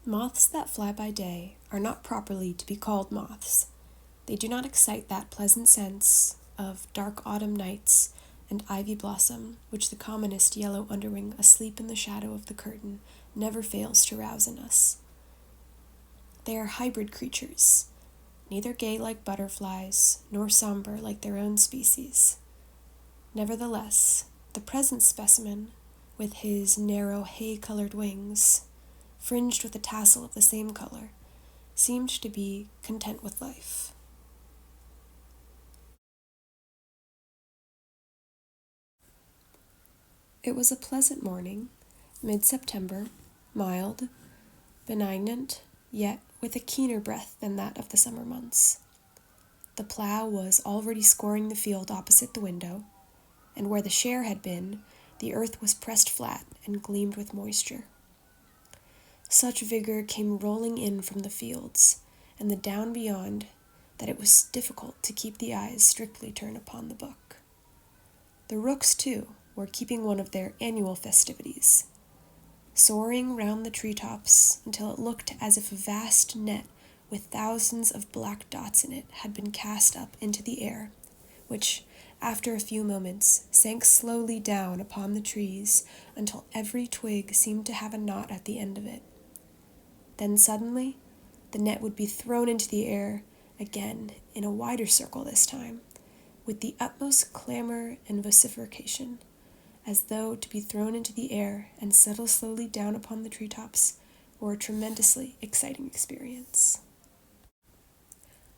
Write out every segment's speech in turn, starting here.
Moths that fly by day are not properly to be called moths. They do not excite that pleasant sense of dark autumn nights and ivy blossom which the commonest yellow underwing asleep in the shadow of the curtain never fails to rouse in us. They are hybrid creatures, neither gay like butterflies nor somber like their own species. Nevertheless, the present specimen, with his narrow hay-colored wings, fringed with a tassel of the same color, seemed to be content with life. It was a pleasant morning, mid-September, mild, benignant, yet with a keener breath than that of the summer months. The plough was already scoring the field opposite the window, and where the share had been, the earth was pressed flat and gleamed with moisture. Such vigor came rolling in from the fields, and the down beyond, that it was difficult to keep the eyes strictly turned upon the book. The rooks, too, were keeping one of their annual festivities, soaring round the treetops until it looked as if a vast net with thousands of black dots in it had been cast up into the air, which, after a few moments, sank slowly down upon the trees until every twig seemed to have a knot at the end of it. Then suddenly, the net would be thrown into the air again, in a wider circle this time, with the utmost clamor and vociferation, as though to be thrown into the air and settle slowly down upon the treetops were a tremendously exciting experience.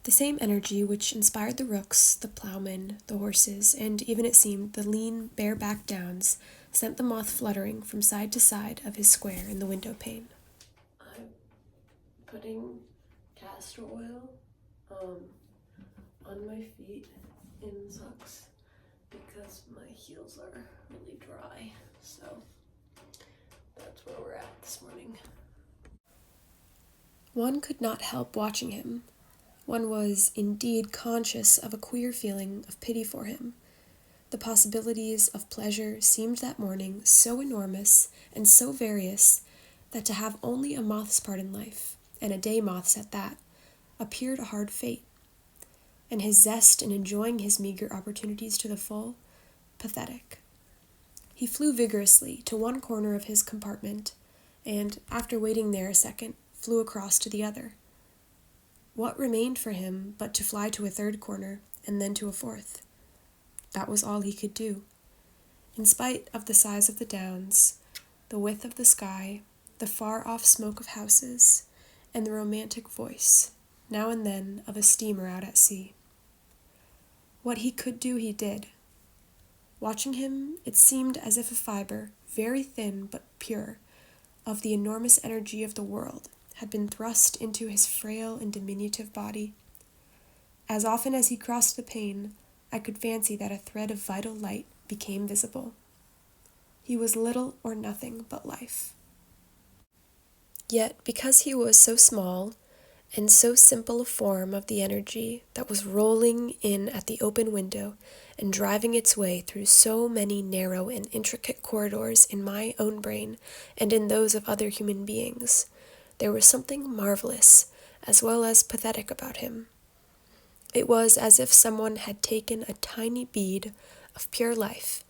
The same energy which inspired the rooks, the ploughmen, the horses, and even, it seemed, the lean, bare-backed downs, sent the moth fluttering from side to side of his square in the window-pane. I'm putting castor oil on my feet in socks because my heels are really dry, so that's where we're at this morning. One could not help watching him. One was indeed conscious of a queer feeling of pity for him. The possibilities of pleasure seemed that morning so enormous and so various that to have only a moth's part in life, and a day moth's at that, appeared a hard fate, and his zest in enjoying his meager opportunities to the full, pathetic. He flew vigorously to one corner of his compartment, and, after waiting there a second, flew across to the other. What remained for him but to fly to a third corner, and then to a fourth? That was all he could do. In spite of the size of the downs, the width of the sky, the far-off smoke of houses, and the romantic voice, now and then, of a steamer out at sea. What he could do he did. Watching him, it seemed as if a fiber, very thin but pure, of the enormous energy of the world had been thrust into his frail and diminutive body. As often as he crossed the pane, I could fancy that a thread of vital light became visible. He was little or nothing but life. Yet, because he was so small, and so simple a form of the energy that was rolling in at the open window and driving its way through so many narrow and intricate corridors in my own brain and in those of other human beings, there was something marvelous as well as pathetic about him. It was as if someone had taken a tiny bead of pure life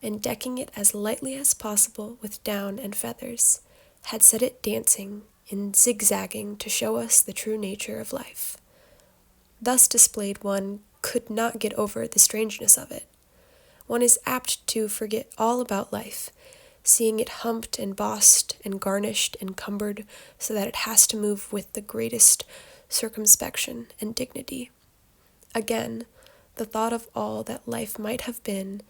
and, decking it as lightly as possible with down and feathers, had set it dancing and zigzagging to show us the true nature of life. Thus displayed, one could not get over the strangeness of it. One is apt to forget all about life, seeing it humped and bossed and garnished and cumbered so that it has to move with the greatest circumspection and dignity. Again, the thought of all that life might have been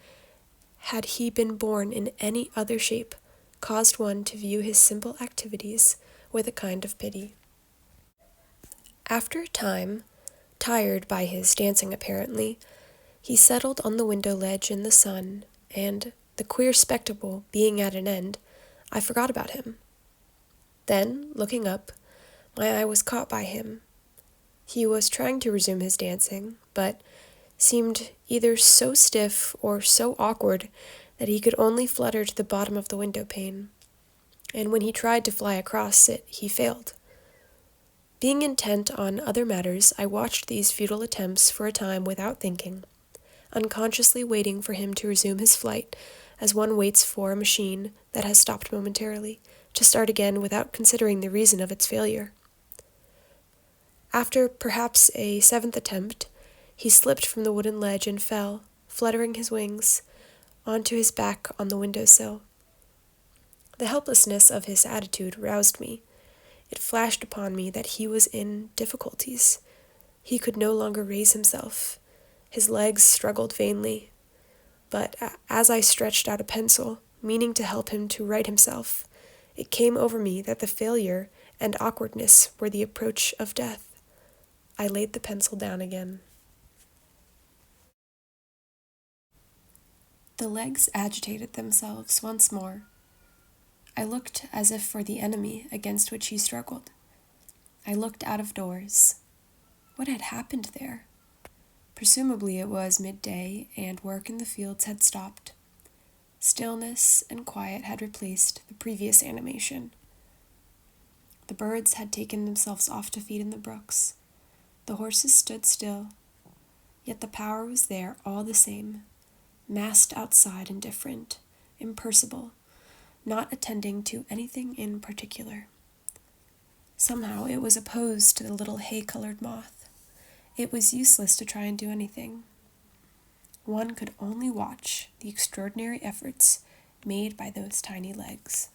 had he been born in any other shape caused one to view his simple activities with a kind of pity. After a time, tired by his dancing apparently, he settled on the window ledge in the sun, and, the queer spectacle being at an end, I forgot about him. Then, looking up, my eye was caught by him. He was trying to resume his dancing, but seemed either so stiff or so awkward that he could only flutter to the bottom of the window pane. and when he tried to fly across it, he failed. Being intent on other matters, I watched these futile attempts for a time without thinking, unconsciously waiting for him to resume his flight, as one waits for a machine that has stopped momentarily to start again without considering the reason of its failure. After perhaps a seventh attempt, he slipped from the wooden ledge and fell, fluttering his wings, onto his back on the windowsill. The helplessness of his attitude roused me. It flashed upon me that he was in difficulties. He could no longer raise himself. His legs struggled vainly. But as I stretched out a pencil, meaning to help him to right himself, it came over me that the failure and awkwardness were the approach of death. I laid the pencil down again. The legs agitated themselves once more. I looked as if for the enemy against which he struggled. I looked out of doors. What had happened there? Presumably it was midday, and work in the fields had stopped. Stillness and quiet had replaced the previous animation. The birds had taken themselves off to feed in the brooks. The horses stood still, yet the power was there all the same, massed outside, indifferent, impersonal, not attending to anything in particular. Somehow it was opposed to the little hay-colored moth. It was useless to try and do anything. One could only watch the extraordinary efforts made by those tiny legs.